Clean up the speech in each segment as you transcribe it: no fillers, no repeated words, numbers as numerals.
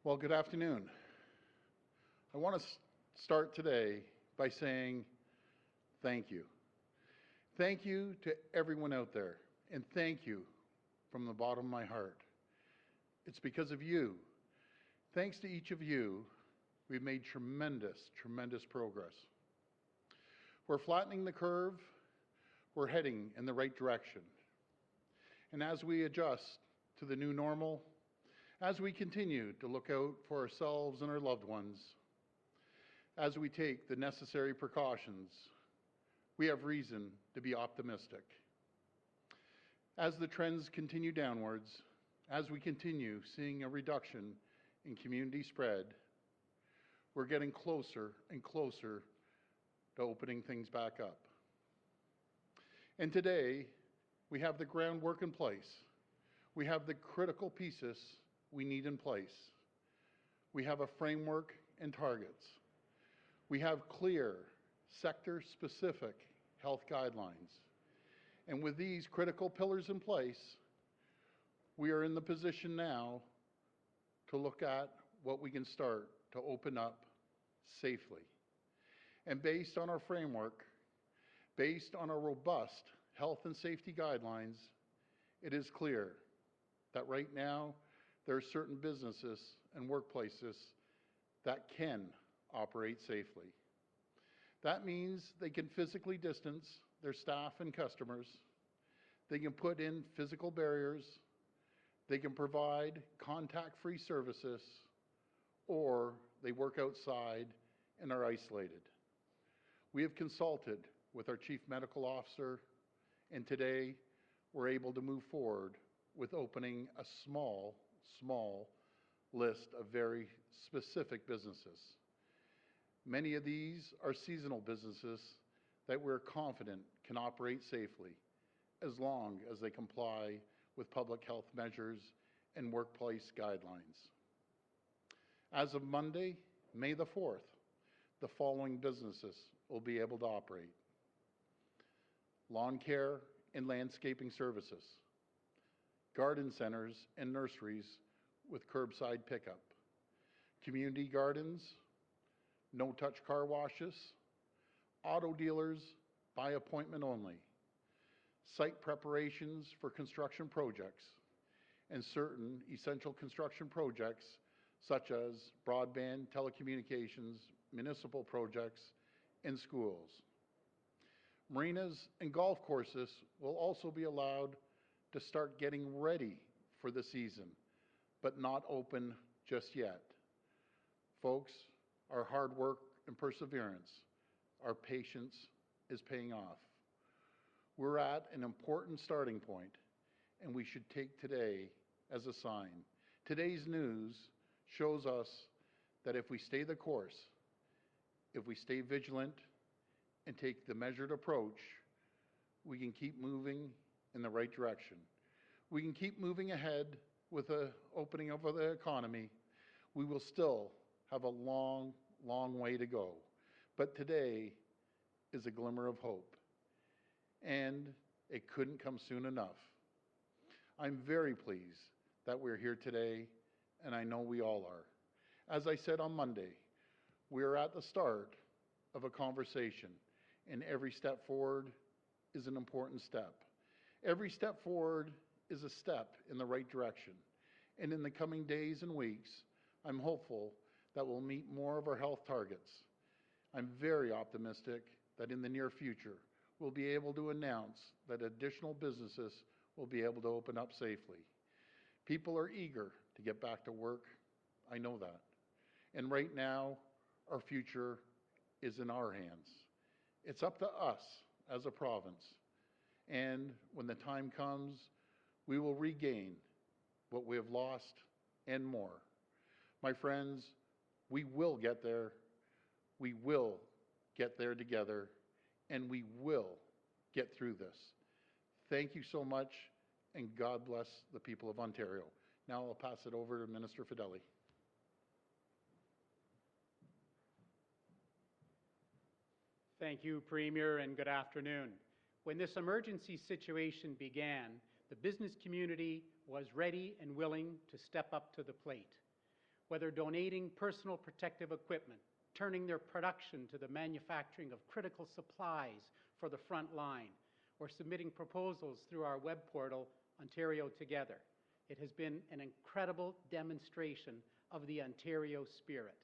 Well, good afternoon. I want to start today by saying thank you. Thank you to everyone out there, and thank you from the bottom of my heart. It's because of you. Thanks to each of you, we've made tremendous progress. We're flattening the curve. We're heading in the right direction. And as we adjust to the new normal, as we continue to look out for ourselves and our loved ones, as we take the necessary precautions, we have reason to be optimistic. As the trends continue downwards, as we continue seeing a reduction in community spread, we're getting closer and closer to opening things back up. And today, we have the groundwork in place. We have the critical pieces we need in place. We have a framework and targets. We have clear, sector-specific health guidelines. And with these critical pillars in place, we are in the position now to look at what we can start to open up safely. And based on our framework, based on our robust health and safety guidelines, it is clear that right now there are certain businesses and workplaces that can operate safely. That means they can physically distance their staff and customers. They can put in physical barriers. They can provide contact-free services, or they work outside and are isolated. We have consulted with our Chief Medical Officer, and today we're able to move forward with opening a small list of very specific businesses. Many of these are seasonal businesses that we're confident can operate safely as long as they comply with public health measures and workplace guidelines. As of Monday, May the 4th, the following businesses will be able to operate: lawn care and landscaping services, garden centers and nurseries with curbside pickup, community gardens, no-touch car washes, auto dealers by appointment only, site preparations for construction projects, and certain essential construction projects such as broadband, telecommunications, municipal projects, and schools. Marinas and golf courses will also be allowed to start getting ready for the season, but not open just yet. Folks, our hard work and perseverance, our patience is paying off. We're at an important starting point, and we should take today as a sign. Today's news shows us that if we stay the course, if we stay vigilant and take the measured approach, we can keep moving in the right direction. We can keep moving ahead with the opening of the economy. We will still have a long way to go. But today is a glimmer of hope, and it couldn't come soon enough. I'm very pleased that we're here today, and I know we all are. As I said on Monday, we're at the start of a conversation, and every step forward is an important step. Every step forward is a step in the right direction. And in the coming days and weeks, I'm hopeful that we'll meet more of our health targets. I'm very optimistic that in the near future, we'll be able to announce that additional businesses will be able to open up safely. People are eager to get back to work. I know that. And right now, our future is in our hands. It's up to us as a province. And when the time comes, we will regain what we have lost and more. My friends, we will get there. We will get there together, and we will get through this. Thank you so much, and God bless the people of Ontario. Now I'll pass it over to Minister Fedeli. Thank you, Premier, and good afternoon. When this emergency situation began, the business community was ready and willing to step up to the plate. whether donating personal protective equipment, turning their production to the manufacturing of critical supplies for the front line, or submitting proposals through our web portal, Ontario Together. It has been an incredible demonstration of the Ontario spirit.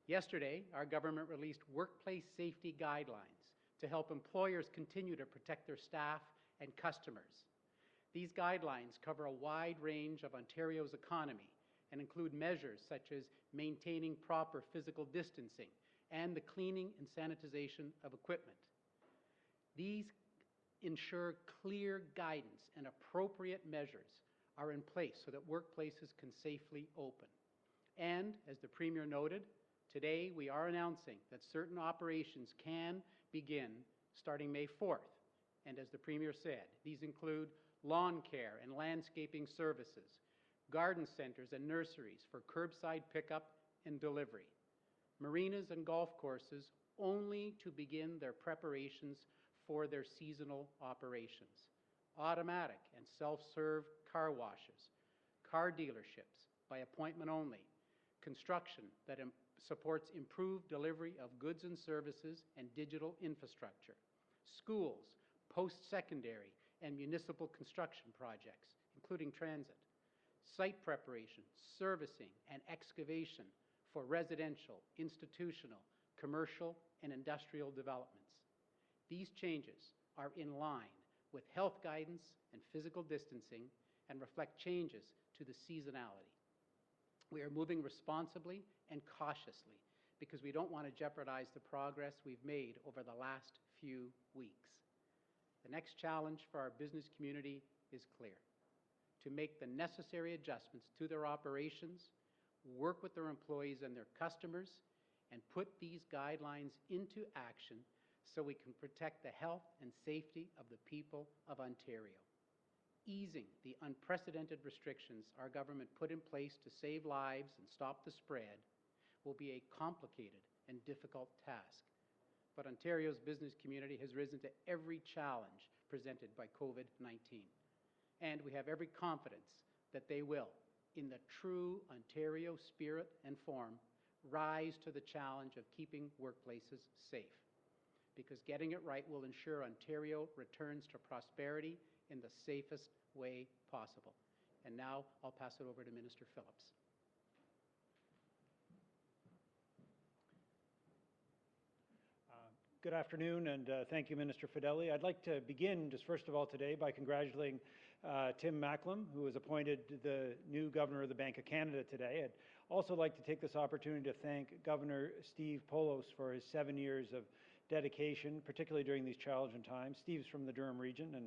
Yesterday, our government released workplace safety guidelines to help employers continue to protect their staff and customers. These guidelines cover a wide range of Ontario's economy and include measures such as maintaining proper physical distancing and the cleaning and sanitization of equipment. These ensure clear guidance and appropriate measures are in place so that workplaces can safely open. And, as the Premier noted, today we are announcing that certain operations can begin starting May 4th. And as the Premier said, these include lawn care and landscaping services, garden centres and nurseries for curbside pickup and delivery, marinas and golf courses only to begin their preparations for their seasonal operations, automatic and self-serve car washes, car dealerships by appointment only, construction that supports improved delivery of goods and services and digital infrastructure, schools, post-secondary and municipal construction projects, including transit, site preparation, servicing, and excavation for residential, institutional, commercial, and industrial developments. These changes are in line with health guidance and physical distancing and reflect changes to the seasonality. We are moving responsibly and cautiously because we don't want to jeopardize the progress we've made over the last few weeks. The next challenge for our business community is clear: to make the necessary adjustments to their operations, work with their employees and their customers, and put these guidelines into action so we can protect the health and safety of the people of Ontario. Easing the unprecedented restrictions our government put in place to save lives and stop the spread will be a complicated and difficult task. But Ontario's business community has risen to every challenge presented by COVID-19. And we have every confidence that they will, in the true Ontario spirit and form, rise to the challenge of keeping workplaces safe. Because getting it right will ensure Ontario returns to prosperity in the safest way possible. And now I'll pass it over to Minister Phillips. Good afternoon, and thank you, Minister Fedeli. I'd like to begin, just first of all today, by congratulating Tim Macklem, who was appointed the new Governor of the Bank of Canada today. I'd also like to take this opportunity to thank Governor Steve Poloz for his 7 years of dedication, particularly during these challenging times. Steve's from the Durham region, and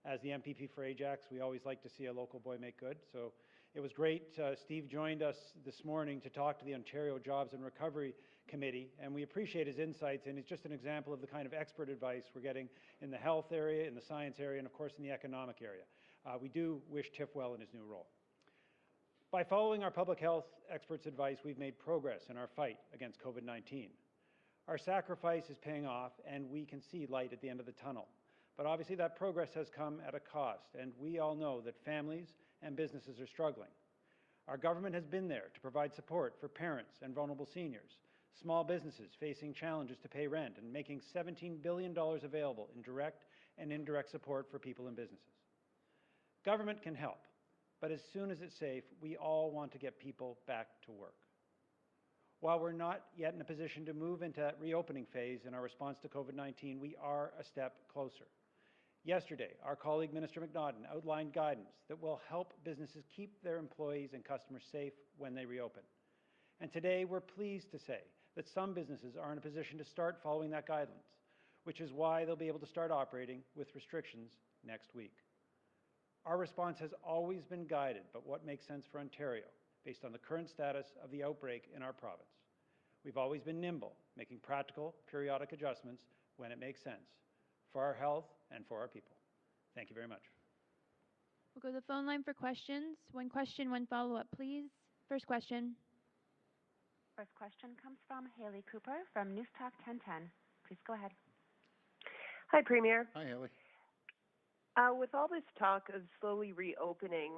as the MPP for Ajax, we always like to see a local boy make good. So it was great. Steve joined us this morning to talk to the Ontario Jobs and Recovery Committee, and we appreciate his insights, and it's just an example of the kind of expert advice we're getting in the health area, in the science area, and of course in the economic area. We do wish Tiff well in his new role. By following our public health experts' advice, we've made progress in our fight against COVID-19. Our sacrifice is paying off, and we can see light at the end of the tunnel. But obviously that progress has come at a cost, and we all know that families and businesses are struggling. Our government has been there to provide support for parents and vulnerable seniors, small businesses facing challenges to pay rent, and making $17 billion available in direct and indirect support for people and businesses. Government can help, but as soon as it's safe, we all want to get people back to work. While we're not yet in a position to move into that reopening phase in our response to COVID-19, we are a step closer. Yesterday, our colleague Minister McNaughton outlined guidance that will help businesses keep their employees and customers safe when they reopen. And today, we're pleased to say that some businesses are in a position to start following that guidance, which is why they'll be able to start operating with restrictions next week. Our response has always been guided by what makes sense for Ontario, based on the current status of the outbreak in our province. We've always been nimble, making practical, periodic adjustments when it makes sense, for our health and for our people. Thank you very much. We'll go to the phone line for questions. One question, one follow-up, please. First question. First question comes from Haley Cooper from Newstalk 1010. Please go ahead. Hi, Premier. Hi, Haley. With all this talk of slowly reopening,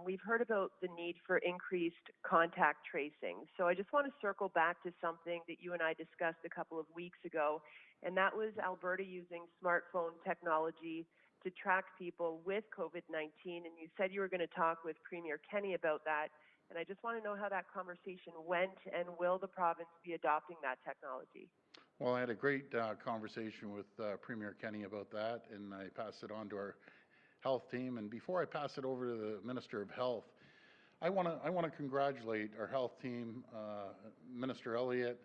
we've heard about the need for increased contact tracing. So I just want to circle back to something that you and I discussed a couple of weeks ago, and that was Alberta using smartphone technology to track people with COVID-19. And you said you were going to talk with Premier Kenney about that. And I just want to know how that conversation went, and will the province be adopting that technology? Well, I had a great conversation with Premier Kenney about that, and I passed it on to our health team. And before I pass it over to the Minister of Health, I want to congratulate our health team, Minister Elliott,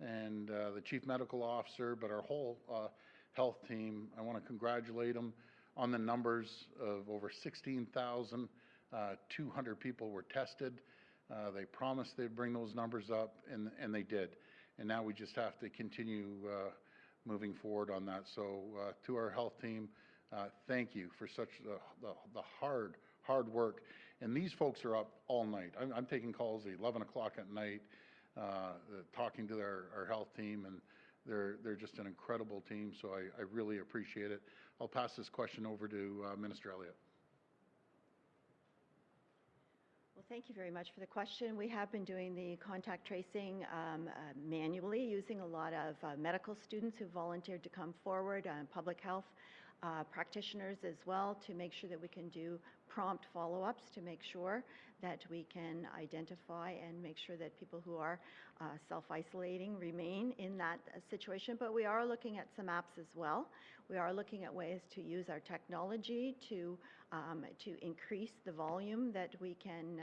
and the Chief Medical Officer, but our whole health team. I want to congratulate them on the numbers of over 16,200 people were tested. They promised they'd bring those numbers up, and they did. And now we just have to continue moving forward on that. So to our health team, thank you for such the hard work. And these folks are up all night. I'm taking calls at 11 o'clock at night, talking to our health team, and they're just an incredible team. So I really appreciate it. I'll pass this question over to Minister Elliott. Well, thank you very much for the question. We have been doing the contact tracing manually, using a lot of medical students who volunteered to come forward, public health practitioners as well, to make sure that we can do prompt follow-ups, to make sure that we can identify and make sure that people who are self-isolating remain in that situation. But we are looking at some apps as well. We are looking at ways to use our technology to increase the volume that we can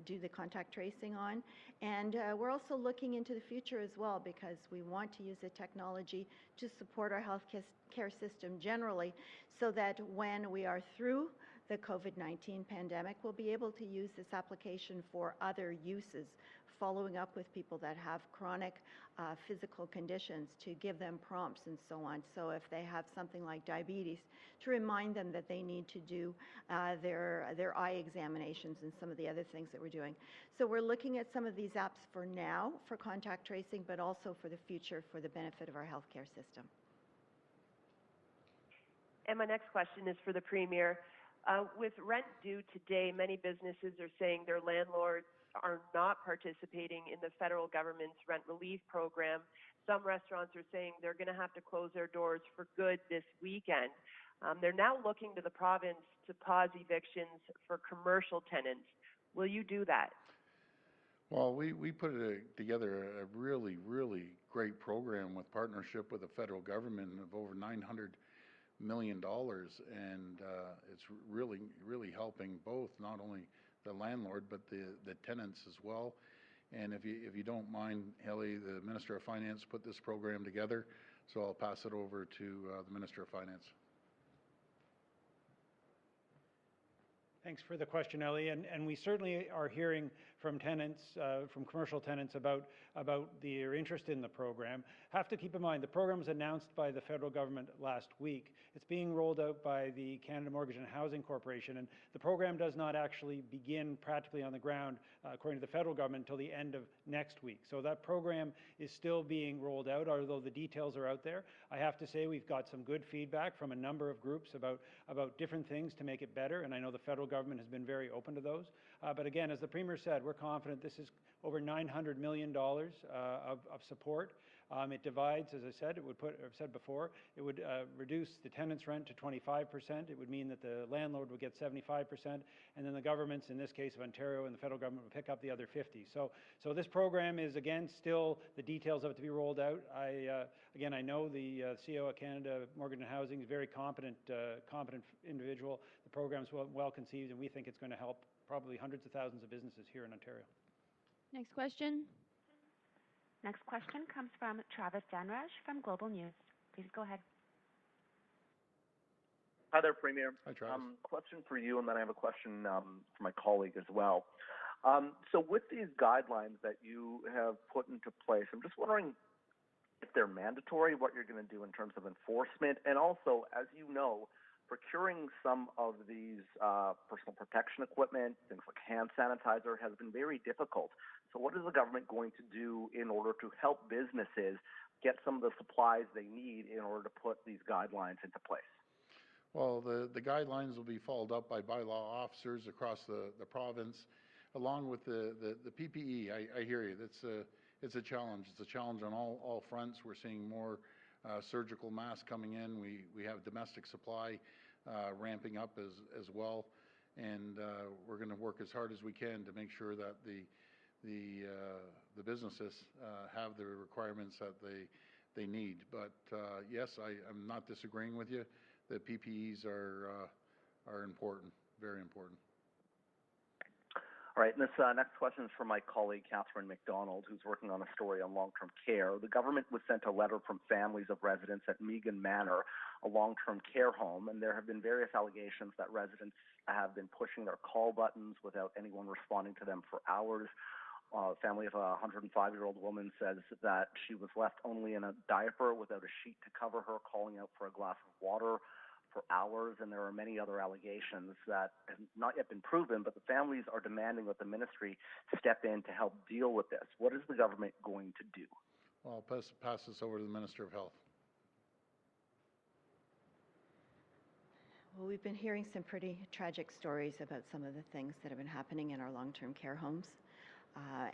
do the contact tracing on. And we're also looking into the future as well, because we want to use the technology to support our health care system generally, so that when we are through the COVID-19 pandemic, we'll be able to use this application for other uses, following up with people that have chronic physical conditions, to give them prompts and so on. So if they have something like diabetes, to remind them that they need to do their eye examinations and some of the other things that we're doing. So we're looking at some of these apps for now for contact tracing, but also for the future for the benefit of our healthcare system. And my next question is for the Premier. With rent due today, many businesses are saying their landlords are not participating in the federal government's rent relief program. Some restaurants are saying they're going to have to close their doors for good this weekend. They're now looking to the province to pause evictions for commercial tenants. Will you do that? Well, we put together a really, really great program with partnership with the federal government of over $900 million, and it's really, really helping both, not only the landlord, but the tenants as well. And if you don't mind, Haley, the Minister of Finance put this program together, so I'll pass it over to the Minister of Finance. Thanks for the question, Ellie. And we certainly are hearing from tenants, from commercial tenants, about their interest in the program. Have to keep in mind, the program was announced by the federal government last week. It's being rolled out by the Canada Mortgage and Housing Corporation, and the program does not actually begin practically on the ground, according to the federal government, until the end of next week. So that program is still being rolled out, although the details are out there. I have to say we've got some good feedback from a number of groups about different things to make it better, and I know the federal government has been very open to those. But again, as the Premier said, we're confident this is over $900 million of support. It divides, as I said, I've said before, it would reduce the tenant's rent to 25%. It would mean that the landlord would get 75%, and then the governments, in this case of Ontario and the federal government, would pick up the other 50. So this program is, again, still the details of it to be rolled out. I know the CEO at Canada Mortgage and Housing is a very competent individual. The program's well conceived, and we think it's going to help probably hundreds of thousands of businesses here in Ontario. Next question. Next question comes from Travis Danraj from Global News. Please go ahead. Hi there, Premier. Hi, Travis. Question for you, and then I have a question for my colleague as well. So with these guidelines that you have put into place, I'm just wondering if they're mandatory, what you're going to do in terms of enforcement, and also, as you know, procuring some of these personal protection equipment, things like hand sanitizer, has been very difficult. So what is the government going to do in order to help businesses get some of the supplies they need in order to put these guidelines into place? Well, the guidelines will be followed up by bylaw officers across the province, along with the PPE. I hear you. It's a challenge. It's a challenge on all fronts. We're seeing more surgical masks coming in. We have domestic supply ramping up as well, and we're going to work as hard as we can to make sure that the businesses have the requirements that they need. But yes, I'm not disagreeing with you. The PPEs are important, very important. All right, and this next question is from my colleague, Catherine McDonald, who's working on a story on long-term care. The government was sent a letter from families of residents at Meagan Manor, a long-term care home, and there have been various allegations that residents have been pushing their call buttons without anyone responding to them for hours. A family of a 105-year-old woman says that she was left only in a diaper without a sheet to cover her, calling out for a glass of water for hours, and there are many other allegations that have not yet been proven, but the families are demanding that the ministry step in to help deal with this. What is the government going to do? Well, I'll pass this over to the Minister of Health. Well, we've been hearing some pretty tragic stories about some of the things that have been happening in our long-term care homes.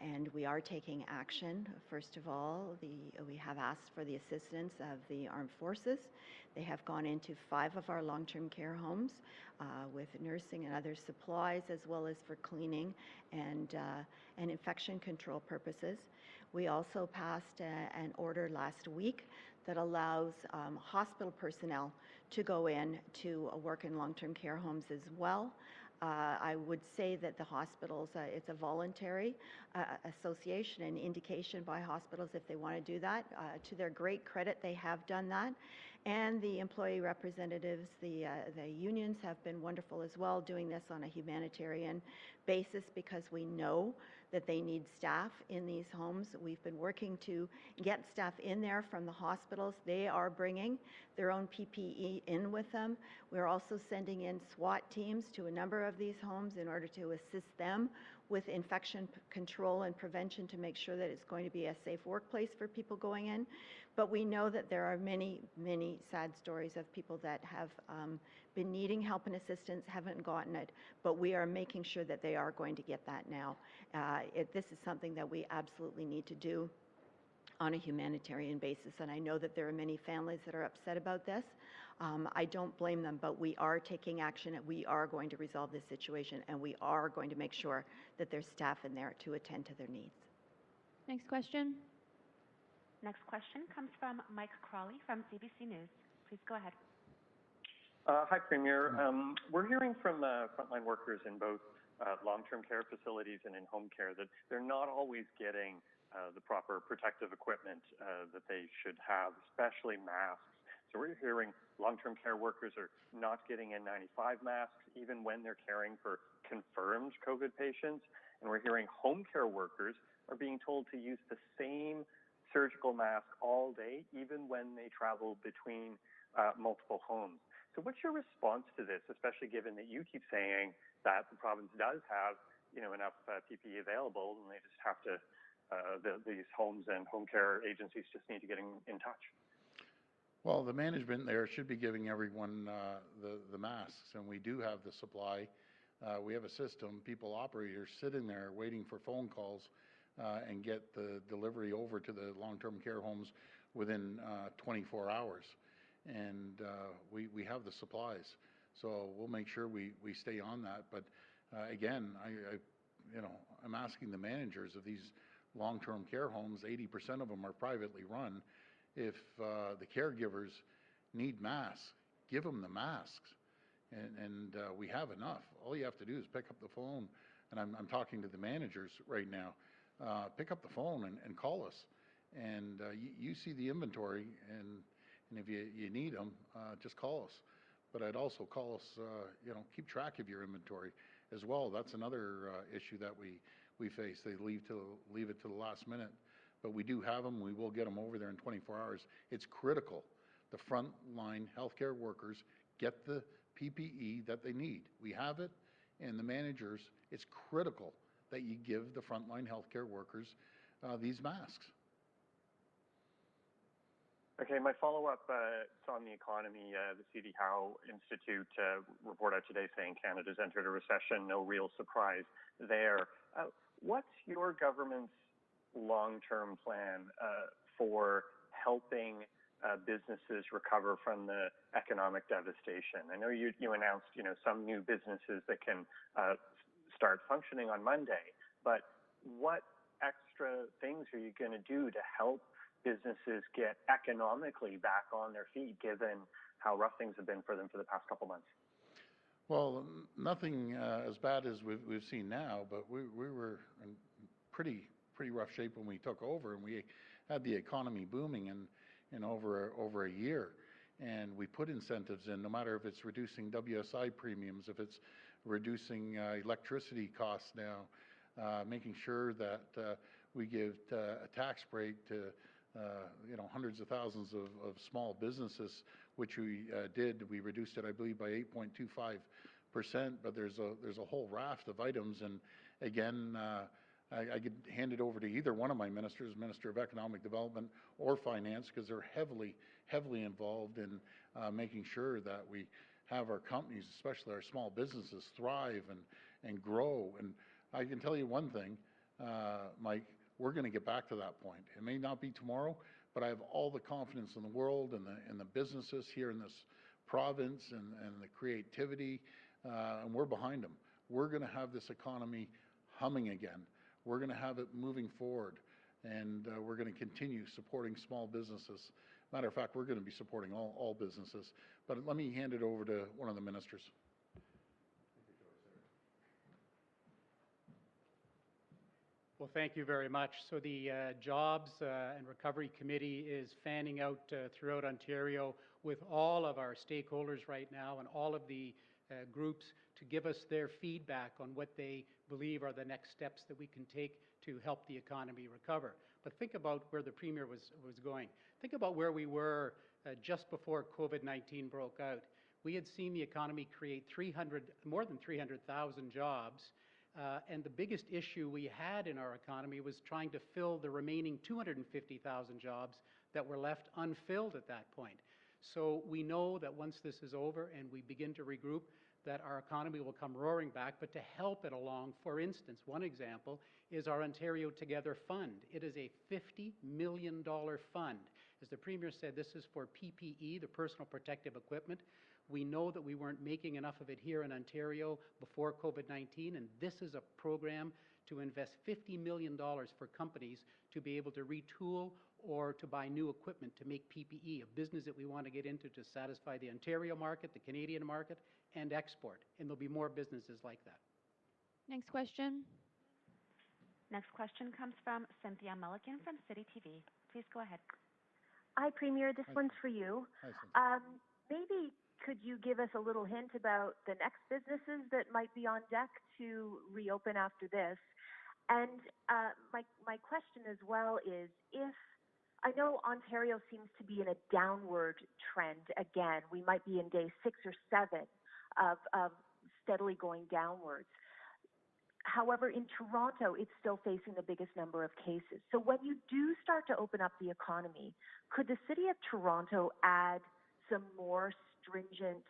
And we are taking action. First of all, we have asked for the assistance of the armed forces. They have gone into 5 of our long-term care homes with nursing and other supplies, as well as for cleaning and infection control purposes. We also passed an order last week that allows hospital personnel to go in to work in long-term care homes as well. I would say that the hospitals, it's a voluntary association and indication by hospitals if they want to do that. To their great credit, they have done that. And the employee representatives, the unions have been wonderful as well, doing this on a humanitarian basis because we know that they need staff in these homes. We've been working to get staff in there from the hospitals. They are bringing their own PPE in with them. We're also sending in SWAT teams to a number of these homes in order to assist them with infection control and prevention to make sure that it's going to be a safe workplace for people going in. But we know that there are many, many sad stories of people that have been needing help and assistance, haven't gotten it, but we are making sure that they are going to get that now. This is something that we absolutely need to do on a humanitarian basis, and I know that there are many families that are upset about this. I don't blame them, but we are taking action and we are going to resolve this situation, and we are going to make sure that there's staff in there to attend to their needs. Next question. Next question comes from Mike Crawley from CBC News. Please go ahead. Hi, Premier. We're hearing from frontline workers in both long-term care facilities and in home care that they're not always getting the proper protective equipment that they should have, especially masks. So we're hearing long-term care workers are not getting N95 masks even when they're caring for confirmed COVID patients. And we're hearing home care workers are being told to use the same surgical mask all day, even when they travel between multiple homes. So what's your response to this, especially given that you keep saying that the province does have, enough PPE available, and they just have to, these homes and home care agencies just need to get in touch? Well, the management there should be giving everyone the masks, and we do have the supply. We have a system, people operators sitting there waiting for phone calls and get the delivery over to the long-term care homes within 24 hours. And we have the supplies, so we'll make sure we stay on that. But again, I'm asking the managers of these long-term care homes, 80% of them are privately run. If the caregivers need masks, give them the masks, and we have enough. All you have to do is pick up the phone, and I'm talking to the managers right now. Pick up the phone and call us, and you see the inventory, and if you need them, just call us. But I'd also call us, keep track of your inventory as well. That's another issue that we face. They leave it to the last minute, but we do have them. We will get them over there in 24 hours. It's critical. The frontline healthcare workers get the PPE that they need. We have it, and the managers, it's critical that you give the frontline healthcare workers these masks. Okay, my follow-up is on the economy. The C.D. Howe Institute report out today saying Canada's entered a recession. No real surprise there. What's your government's long-term plan for helping businesses recover from the economic devastation? I know you announced some new businesses that can start functioning on Monday, but what extra things are you going to do to help businesses get economically back on their feet, given how rough things have been for them for the past couple months? Well, nothing as bad as we've seen now, but we were in pretty rough shape when we took over, and we had the economy booming in over a year. And we put incentives in, no matter if it's reducing WSI premiums, if it's reducing electricity costs now, making sure that we give a tax break to hundreds of thousands of small businesses, which we did. We reduced it, I believe, by 8.25%. But there's a whole raft of items, and again, I could hand it over to either one of my ministers, Minister of Economic Development or Finance, because they're heavily involved in making sure that we have our companies, especially our small businesses, thrive and grow. And I can tell you one thing, Mike, we're going to get back to that point. It may not be tomorrow, but I have all the confidence in the world and the businesses here in this province and the creativity, and we're behind them. We're going to have this economy humming again. We're going to have it moving forward, and we're going to continue supporting small businesses. Matter of fact, we're going to be supporting all businesses. But let me hand it over to one of the ministers. Well, thank you very much. So the Jobs and Recovery Committee is fanning out throughout Ontario with all of our stakeholders right now and all of the groups to give us their feedback on what they believe are the next steps that we can take to help the economy recover. But think about where the Premier was going. Think about where we were just before COVID-19 broke out. We had seen the economy create more than 300,000 jobs. And the biggest issue we had in our economy was trying to fill the remaining 250,000 jobs that were left unfilled at that point. So we know that once this is over and we begin to regroup, that our economy will come roaring back. But to help it along, for instance, one example is our Ontario Together Fund. It is a $50 million fund. As the Premier said, this is for PPE, the personal protective equipment. We know that we weren't making enough of it here in Ontario before COVID-19, and this is a program to invest $50 million for companies to be able to retool or to buy new equipment to make PPE, a business that we want to get into to satisfy the Ontario market, the Canadian market, and export. And there'll be more businesses like that. Next question. Next question comes from Cynthia Mulligan from City TV. Please go ahead. Hi, Premier. This one's for you. Hi, maybe could you give us a little hint about the next businesses that might be on deck to reopen after this? And my question as well is, if I know Ontario seems to be in a downward trend again, we might be in day 6 or 7 of steadily going downwards. However, in Toronto, it's still facing the biggest number of cases. So when you do start to open up the economy, could the City of Toronto add some more stringent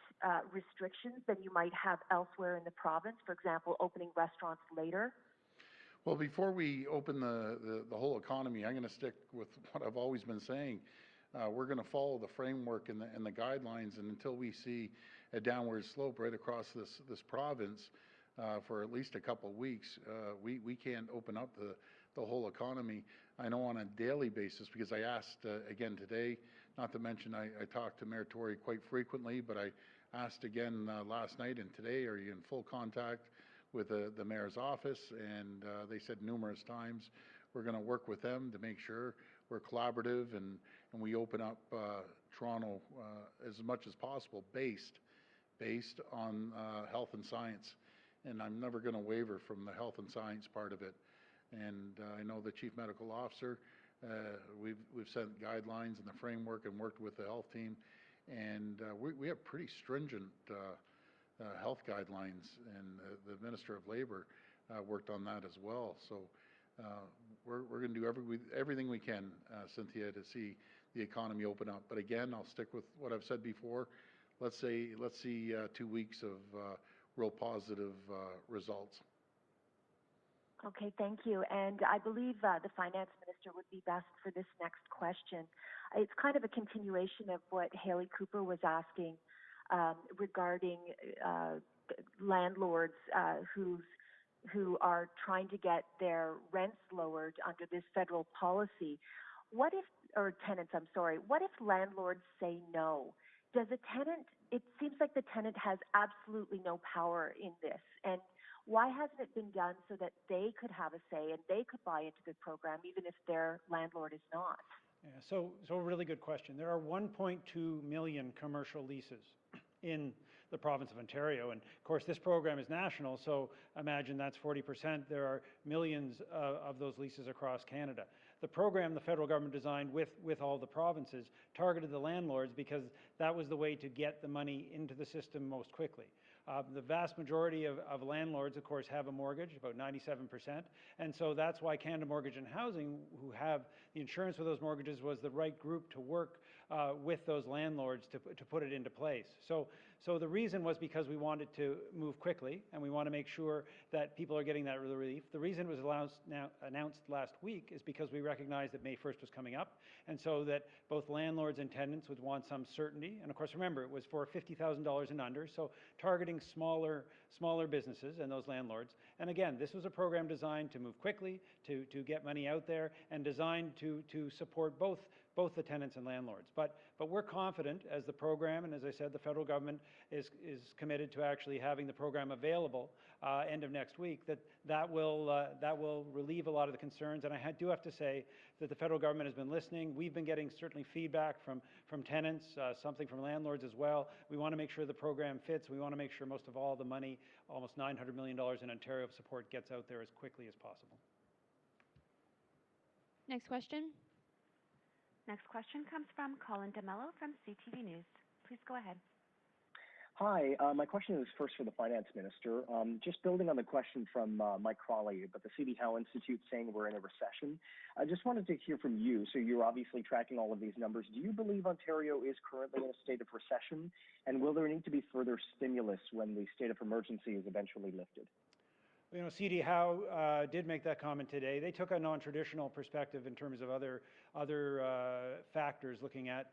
restrictions than you might have elsewhere in the province? For example, opening restaurants later? Well, before we open the whole economy, I'm going to stick with what I've always been saying. We're going to follow the framework and the guidelines, and until we see a downward slope right across this province for at least a couple of weeks, we can't open up the whole economy. I know on a daily basis, because I asked again today, not to mention I talk to Mayor Tory quite frequently, but I asked again last night and today, are you in full contact with the mayor's office? And they said numerous times we're going to work with them to make sure we're collaborative and we open up Toronto as much as possible based on health and science. And I'm never going to waver from the health and science part of it. And I know the Chief Medical Officer, we've sent guidelines and the framework and worked with the health team. And we have pretty stringent health guidelines, and the Minister of Labour worked on that as well. So we're going to do everything we can, Cynthia, to see the economy open up. But again, I'll stick with what I've said before. Let's see 2 weeks of real positive results. Okay, thank you. And I believe the finance minister would be best for this next question. It's kind of a continuation of what Haley Cooper was asking regarding landlords who are trying to get their rents lowered under this federal policy. What if, or tenants, I'm sorry, what if landlords say no? Does a tenant, it seems like the tenant has absolutely no power in this. And why hasn't it been done so that they could have a say and they could buy into the program even if their landlord is not? Yeah, so a really good question. There are 1.2 million commercial leases in the province of Ontario, and of course this program is national, so imagine that's 40%. There are millions of those leases across Canada. The program the federal government designed with all the provinces targeted the landlords because that was the way to get the money into the system most quickly. The vast majority of landlords, of course, have a mortgage, about 97%, and so that's why Canada Mortgage and Housing, who have the insurance for those mortgages, was the right group to work with those landlords to put it into place. So the reason was because we wanted to move quickly, and we want to make sure that people are getting that relief. The reason it was announced last week is because we recognized that May 1st was coming up, and so that both landlords and tenants would want some certainty. And of course, remember, it was for $50,000 and under, so targeting smaller businesses and those landlords. And again, this was a program designed to move quickly, to get money out there, and designed to support both the tenants and landlords. But we're confident, as the program, and as I said, the federal government is committed to actually having the program available end of next week, that will relieve a lot of the concerns. And I do have to say that the federal government has been listening. We've been getting certainly feedback from tenants, something from landlords as well. We want to make sure the program fits. We want to make sure most of all the money, almost $900 million in Ontario support, gets out there as quickly as possible. Next question. Next question comes from Colin DeMello from CTV News. Please go ahead. Hi, my question is first for the finance minister. Just building on the question from Mike Crawley about the CD Howe Institute saying we're in a recession. I just wanted to hear from you. So you're obviously tracking all of these numbers. Do you believe Ontario is currently in a state of recession? And will there need to be further stimulus when the state of emergency is eventually lifted? You know, CD Howe did make that comment today. They took a non-traditional perspective in terms of other factors looking at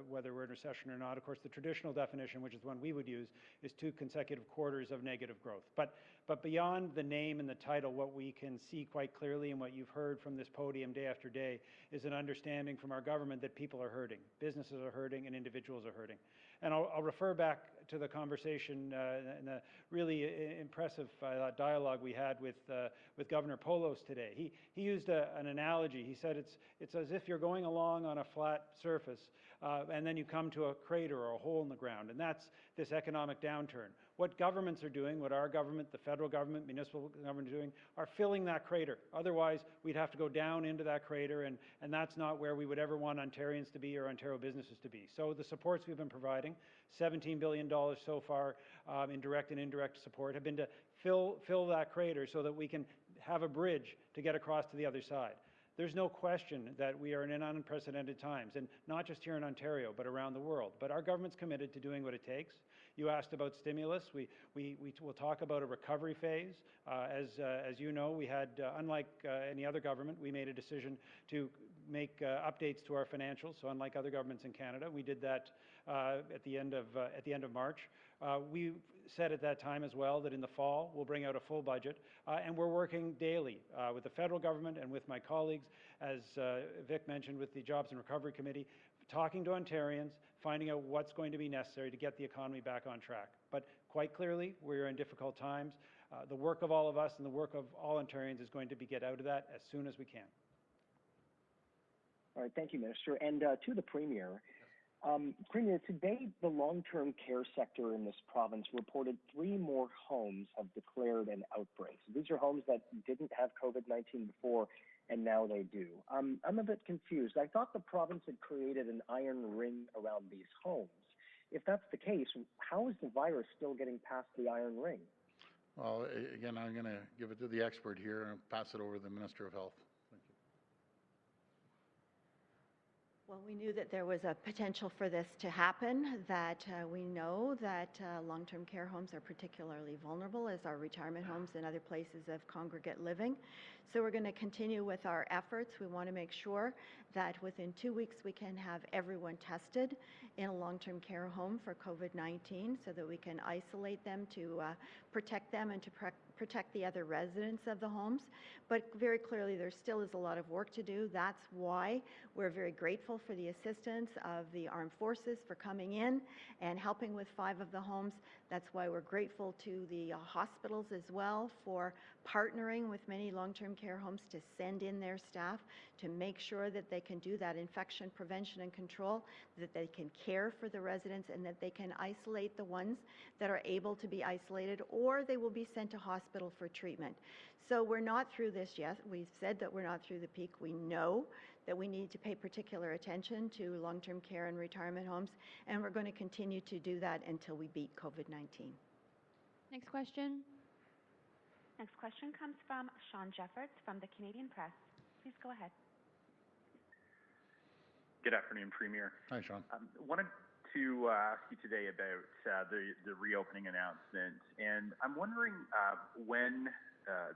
whether we're in recession or not. Of course, the traditional definition, which is the one we would use, is 2 consecutive quarters of negative growth. But beyond the name and the title, what we can see quite clearly and what you've heard from this podium day after day is an understanding from our government that people are hurting, businesses are hurting, and individuals are hurting. And I'll refer back to the conversation and the really impressive dialogue we had with Governor Polos today. He used an analogy. He said it's as if you're going along on a flat surface and then you come to a crater or a hole in the ground, and that's this economic downturn. What governments are doing, what our government, the federal government, municipal government are doing, are filling that crater. Otherwise, we'd have to go down into that crater, and that's not where we would ever want Ontarians to be or Ontario businesses to be. So the supports we've been providing, $17 billion so far in direct and indirect support, have been to fill that crater so that we can have a bridge to get across to the other side. There's no question that we are in unprecedented times, and not just here in Ontario, but around the world. But our government's committed to doing what it takes. You asked about stimulus. We will talk about a recovery phase. As you know, we had, unlike any other government, we made a decision to make updates to our financials. So unlike other governments in Canada, we did that at the end of March. We said at that time as well that in the fall we'll bring out a full budget, and we're working daily with the federal government and with my colleagues, as Vic mentioned, with the Jobs and Recovery Committee, talking to Ontarians, finding out what's going to be necessary to get the economy back on track. But quite clearly, we're in difficult times. The work of all of us and the work of all Ontarians is going to be get out of that as soon as we can. All right, thank you, Minister. And to the Premier, Premier, today the long-term care sector in this province reported 3 more homes have declared an outbreak. So these are homes that didn't have COVID-19 before, and now they do. I'm a bit confused. I thought the province had created an iron ring around these homes. If that's the case, how is the virus still getting past the iron ring? Well, again, I'm going to give it to the expert here and pass it over to the Minister of Health. Thank you. Well, we knew that there was a potential for this to happen, that we know that long-term care homes are particularly vulnerable, as are retirement homes and other places of congregate living. So we're going to continue with our efforts. We want to make sure that within 2 weeks we can have everyone tested in a long-term care home for COVID-19 so that we can isolate them to protect them and to protect the other residents of the homes. But very clearly there still is a lot of work to do. That's why we're very grateful for the assistance of the armed forces for coming in and helping with 5 of the homes. That's why we're grateful to the hospitals as well for partnering with many long-term care homes to send in their staff to make sure that they can do that infection prevention and control, that they can care for the residents, and that they can isolate the ones that are able to be isolated, or they will be sent to hospital for treatment. So we're not through this yet. We've said that we're not through the peak. We know that we need to pay particular attention to long-term care and retirement homes, and we're going to continue to do that until we beat COVID-19. Next question. Next question comes from Sean Jeffords from the Canadian Press. Please go ahead. Good afternoon, Premier. Hi, Sean. Wanted to ask you today about the reopening announcement, and I'm wondering when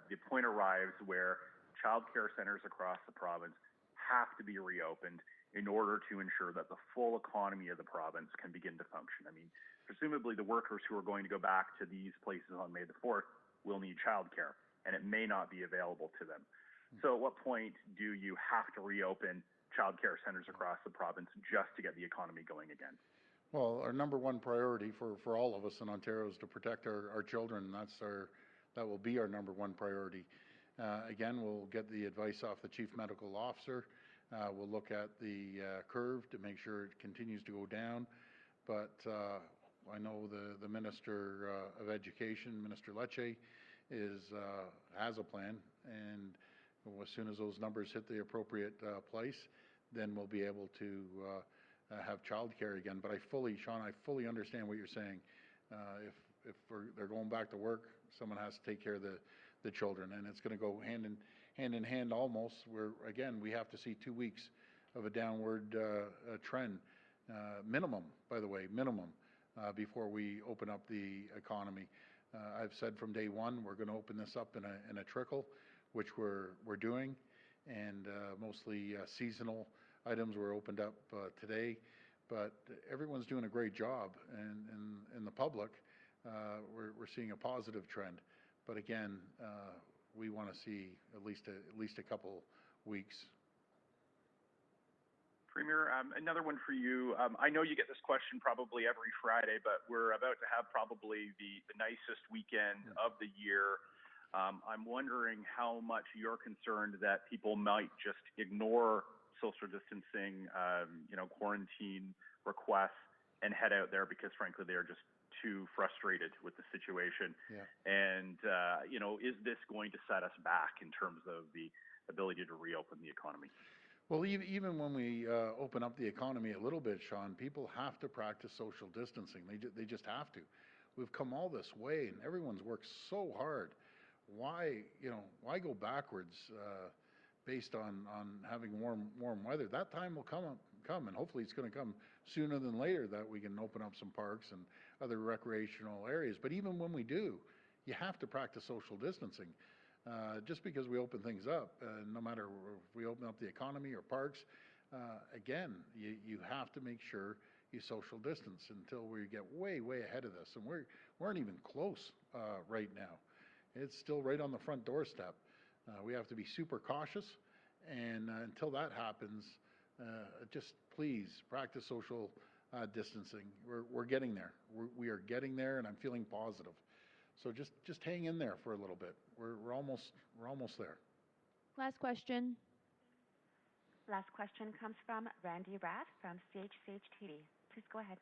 the point arrives where child care centers across the province have to be reopened in order to ensure that the full economy of the province can begin to function. I mean, presumably the workers who are going to go back to these places on May the 4th will need child care, and it may not be available to them. So at what point do you have to reopen child care centers across the province just to get the economy going again? Well, our number one priority for all of us in Ontario is to protect our children. That will be our number one priority. Again, we'll get the advice off the Chief Medical Officer. We'll look at the curve to make sure it continues to go down. But I know the Minister of Education, Minister Lecce, has a plan, and as soon as those numbers hit the appropriate place, then we'll be able to have childcare again. But Sean, I fully understand what you're saying. If they're going back to work, someone has to take care of the children, and it's going to go hand in hand almost. We have to see 2 weeks of a downward trend, minimum, by the way, before we open up the economy. I've said from day one we're going to open this up in a trickle, which we're doing, and mostly seasonal items were opened up today. But everyone's doing a great job, and in the public, we're seeing a positive trend. But again, we want to see at least a couple weeks. Premier, another one for you. I know you get this question probably every Friday, but we're about to have probably the nicest weekend of the year. I'm wondering how much you're concerned that people might just ignore social distancing, quarantine requests and head out there because, frankly, they're just too frustrated with the situation. Yeah. And, is this going to set us back in terms of the ability to reopen the economy? Well, even when we open up the economy a little bit, Sean, people have to practice social distancing. They just have to. We've come all this way, and everyone's worked so hard. Why go backwards based on having warm weather? That time will come, and hopefully it's going to come sooner than later that we can open up some parks and other recreational areas. But even when we do, you have to practice social distancing. Just because we open things up, no matter if we open up the economy or parks, again, you have to make sure you social distance until we get way ahead of this. And we aren't even close right now. It's still right on the front doorstep. We have to be super cautious, and until that happens, just please practice social distancing. We're getting there. We are getting there, and I'm feeling positive. So just hang in there for a little bit. We're almost there. Last question. Last question comes from Randy Rath from Sage TV. Please go ahead.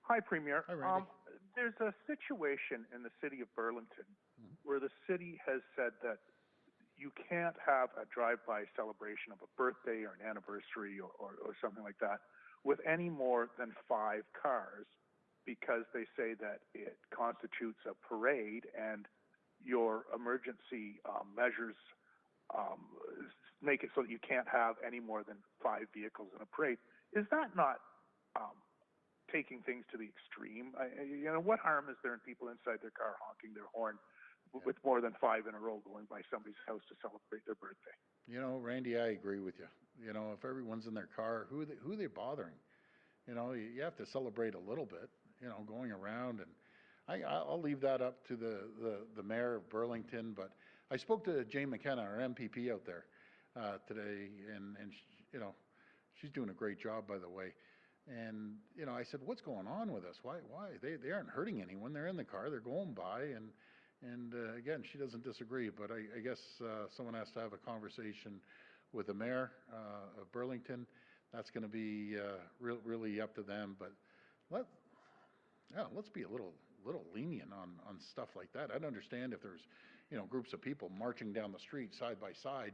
Hi, Premier. Hi, Randy. There's a situation in the city of Burlington where the city has said that you can't have a drive-by celebration of a birthday or an anniversary or something like that with any more than 5 cars, because they say that it constitutes a parade and your emergency measures make it so that you can't have any more than 5 vehicles in a parade. Is that not taking things to the extreme? What harm is there in people inside their car honking their horn with more than 5 in a row going by somebody's house to celebrate their birthday? Randy, I agree with you. If everyone's in their car, who are they bothering? You have to celebrate a little bit, going around. And I'll leave that up to the mayor of Burlington. But I spoke to Jane McKenna, our MPP out there today, and she's doing a great job, by the way. And, I said, what's going on with us? Why? They aren't hurting anyone. They're in the car. They're going by. And again, she doesn't disagree. But I guess someone has to have a conversation with the mayor of Burlington. That's going to be really up to them. But let's be a little lenient on stuff like that. I'd understand if there's, groups of people marching down the street side by side,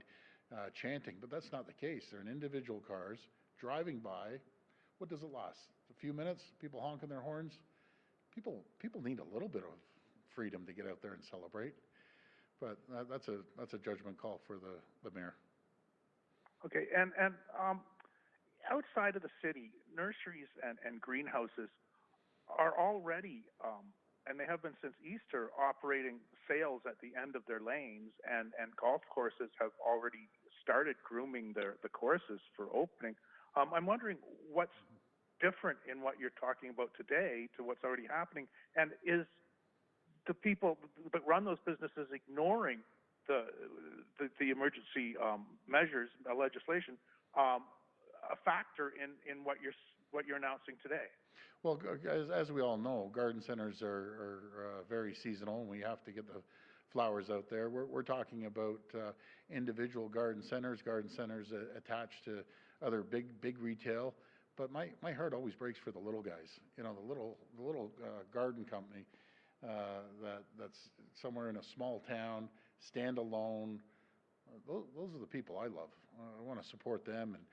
chanting. But that's not the case. They're in individual cars driving by. What does it last? A few minutes? People honking their horns? People need a little bit of freedom to get out there and celebrate. But that's a judgment call for the mayor. Okay, and outside of the city, nurseries and greenhouses are already, and they have been since Easter, operating sales at the end of their lanes, and golf courses have already started grooming the courses for opening. I'm wondering what's different in what you're talking about today to what's already happening, and is the people that run those businesses ignoring the emergency measures, legislation, a factor in what you're announcing today? Well, as we all know, garden centers are very seasonal, and we have to get the flowers out there. We're talking about individual garden centers attached to other big retail. But my heart always breaks for the little guys. The little garden company that's somewhere in a small town, standalone. Those are the people I love. I want to support them, and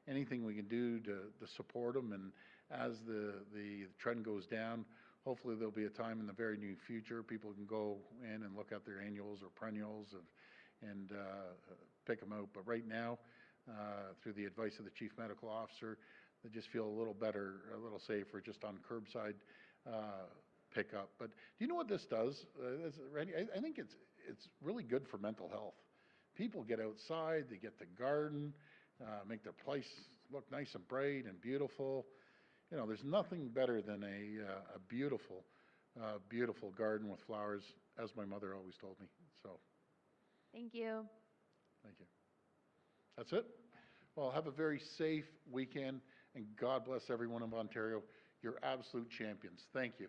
anything we can do to support them. And as the trend goes down, hopefully there'll be a time in the very near future people can go in and look at their annuals or perennials and pick them out. But right now, through the advice of the chief medical officer, they just feel a little better, a little safer, just on curbside pickup. But do you know what this does, Randy? I think it's really good for mental health. People get outside, they get to garden, make their place look nice and bright and beautiful. There's nothing better than a beautiful garden with flowers, as my mother always told me. So. Thank you. Thank you. That's it? Well, have a very safe weekend, and God bless everyone of Ontario. You're absolute champions. Thank you.